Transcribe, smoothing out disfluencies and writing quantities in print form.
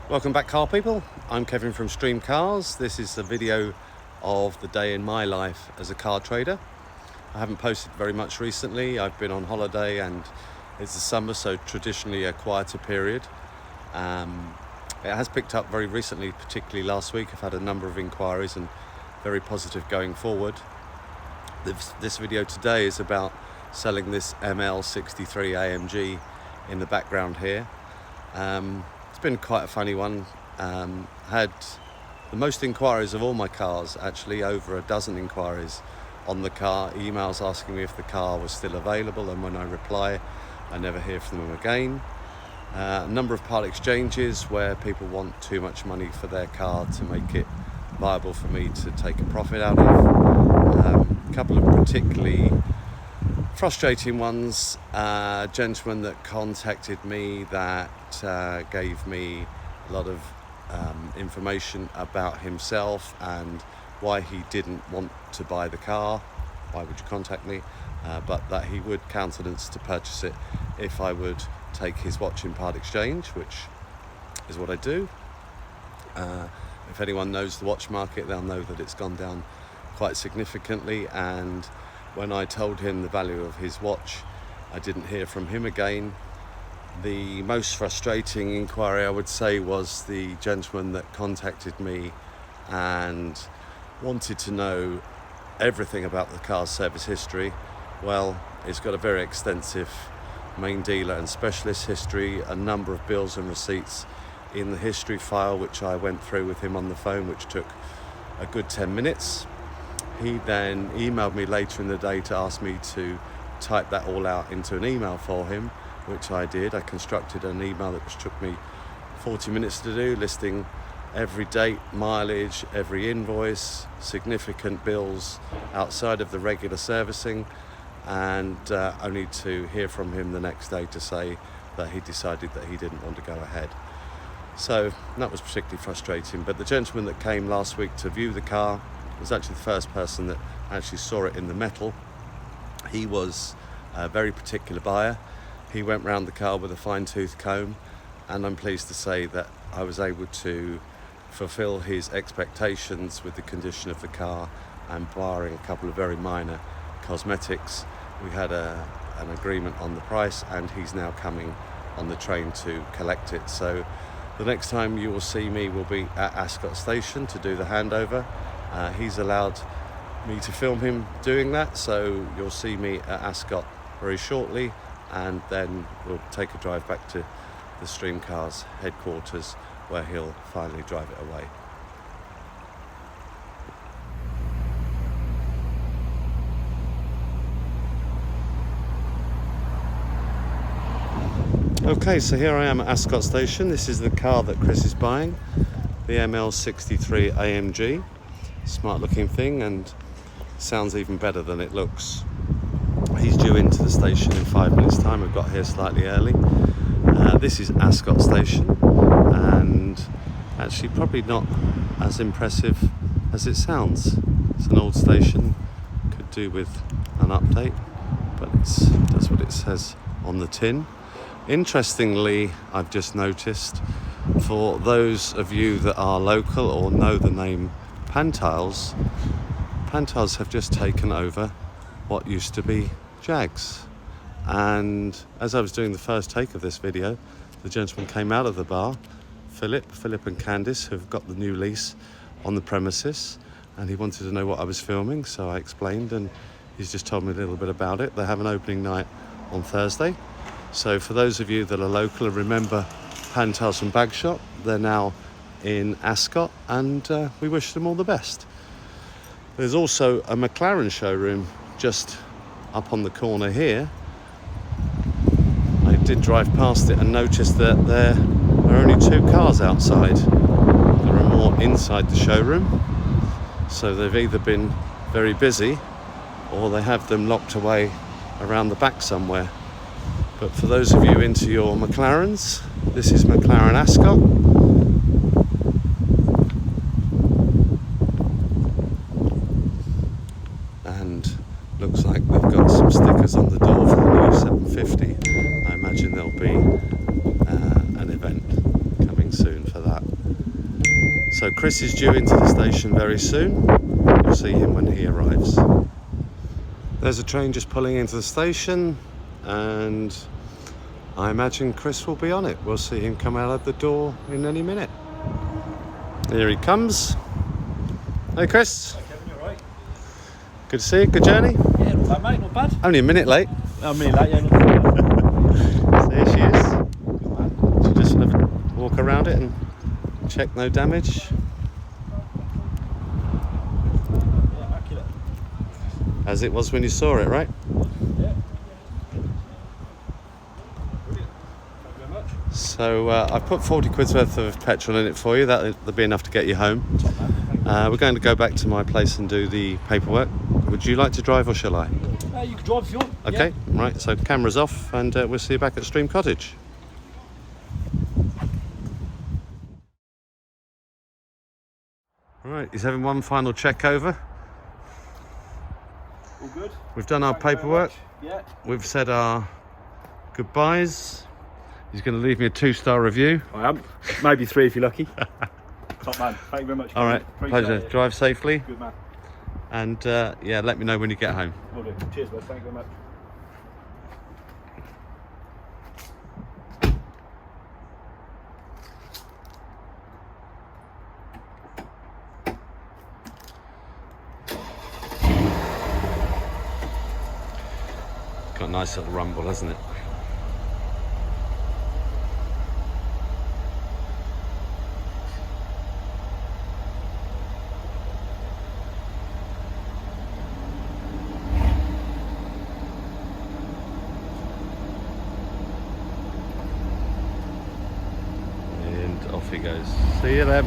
Welcome back, car people. I'm Kevin from Stream Cars. This is a video of the day in my life as a car trader. I haven't posted very much recently. I've been on holiday and it's the summer, so traditionally a quieter period. It has picked up very recently, particularly last week. I've had a number of inquiries and very positive going forward. This video today is about selling this ML63 AMG in the background here. It's been quite a funny one. Had the most inquiries of all my cars, actually, over a dozen inquiries on the car, emails asking me if the car was still available, and when I reply, I never hear from them again. A number of part exchanges where people want too much money for their car to make it viable for me to take a profit out of. A couple of particularly frustrating ones. A gentleman that contacted me that gave me a lot of information about himself and why he didn't want to buy the car. Why would you contact me? But that he would countenance to purchase it if I would take his watch in part exchange, which is what I do. If anyone knows the watch market, they'll know that it's gone down quite significantly, and when I told him the value of his watch, I didn't hear from him again. The most frustrating inquiry, I would say, was the gentleman that contacted me and wanted to know everything about the car's service history. Well, it's got a very extensive main dealer and specialist history, a number of bills and receipts in the history file, which I went through with him on the phone, which took a good 10 minutes. He then emailed me later in the day to ask me to type that all out into an email for him, which I did. I constructed an email that took me 40 minutes to do, listing every date, mileage, every invoice, significant bills outside of the regular servicing, and only to hear from him the next day to say that he decided that he didn't want to go ahead. So that was particularly frustrating. But the gentleman that came last week to view the car was actually the first person that actually saw it in the metal. He was a very particular buyer. He went round the car with a fine-tooth comb, and I'm pleased to say that I was able to fulfill his expectations with the condition of the car, and barring a couple of very minor cosmetics, we had an agreement on the price, and he's now coming on the train to collect it. So the next time you will see me will be at Ascot Station to do the handover. He's allowed me to film him doing that, so you'll see me at Ascot very shortly, and then we'll take a drive back to the Stream Cars headquarters where he'll finally drive it away. Okay, so here I am at Ascot Station. This is the car that Chris is buying, the ML63 AMG. Smart looking thing, and sounds even better than it looks. He's due into the station in 5 minutes time. We've got here slightly early. This is Ascot Station, and actually probably not as impressive as it sounds. It's an old station, could do with an update, but it does what it says on the tin. Interestingly, I've just noticed, for those of you that are local or know the name Pantiles have just taken over what used to be Jags. And as I was doing the first take of this video, the gentleman came out of the bar, Philip and Candice, who've got the new lease on the premises, and he wanted to know what I was filming, so I explained, and he's just told me a little bit about it. They have an opening night on Thursday. So for those of you that are local and remember Pantiles from Bagshot, they're now in Ascot, and we wish them all the best. There's also a McLaren showroom just up on the corner here. I did drive past it and noticed that there are only 2 cars outside. There are more inside the showroom, so they've either been very busy or they have them locked away around the back somewhere. But for those of you into your McLarens, this is McLaren Ascot. And looks like they've got some stickers on the door for the new 750. I imagine there'll be an event coming soon for that. So Chris is due into the station very soon. You'll see him when he arrives. There's a train just pulling into the station, and I imagine Chris will be on it. We'll see him come out of the door in any minute. Here he comes. Hey Chris. Hi Kevin, you alright? Good to see you. Good journey? Yeah, not bad mate, not bad. Only a minute late. A minute late, yeah, not bad. So here she is. She just want to walk around it and check no damage. Yeah, immaculate. As it was when you saw it, right? Yeah. Brilliant. Thank you very much. So I've put 40 quid's worth of petrol in it for you. That'll be enough to get you home. We're going to go back to my place and do the paperwork. Would you like to drive or shall I? You can drive if you want. Okay, Yeah. right, so camera's off and we'll see you back at Stream Cottage. Right, he's having one final check over. All good. We've done our Thank you very paperwork. much. Yeah. We've said our goodbyes. He's going to leave me a 2-star review. I am. Maybe 3 if you're lucky. Top man. Thank you very much. All right, Appreciate pleasure. it. Drive safely. Good man. And yeah, let me know when you get home. Will do. Cheers, bud. Thank you very much. Got a nice little rumble, hasn't it? And off he goes. See you then.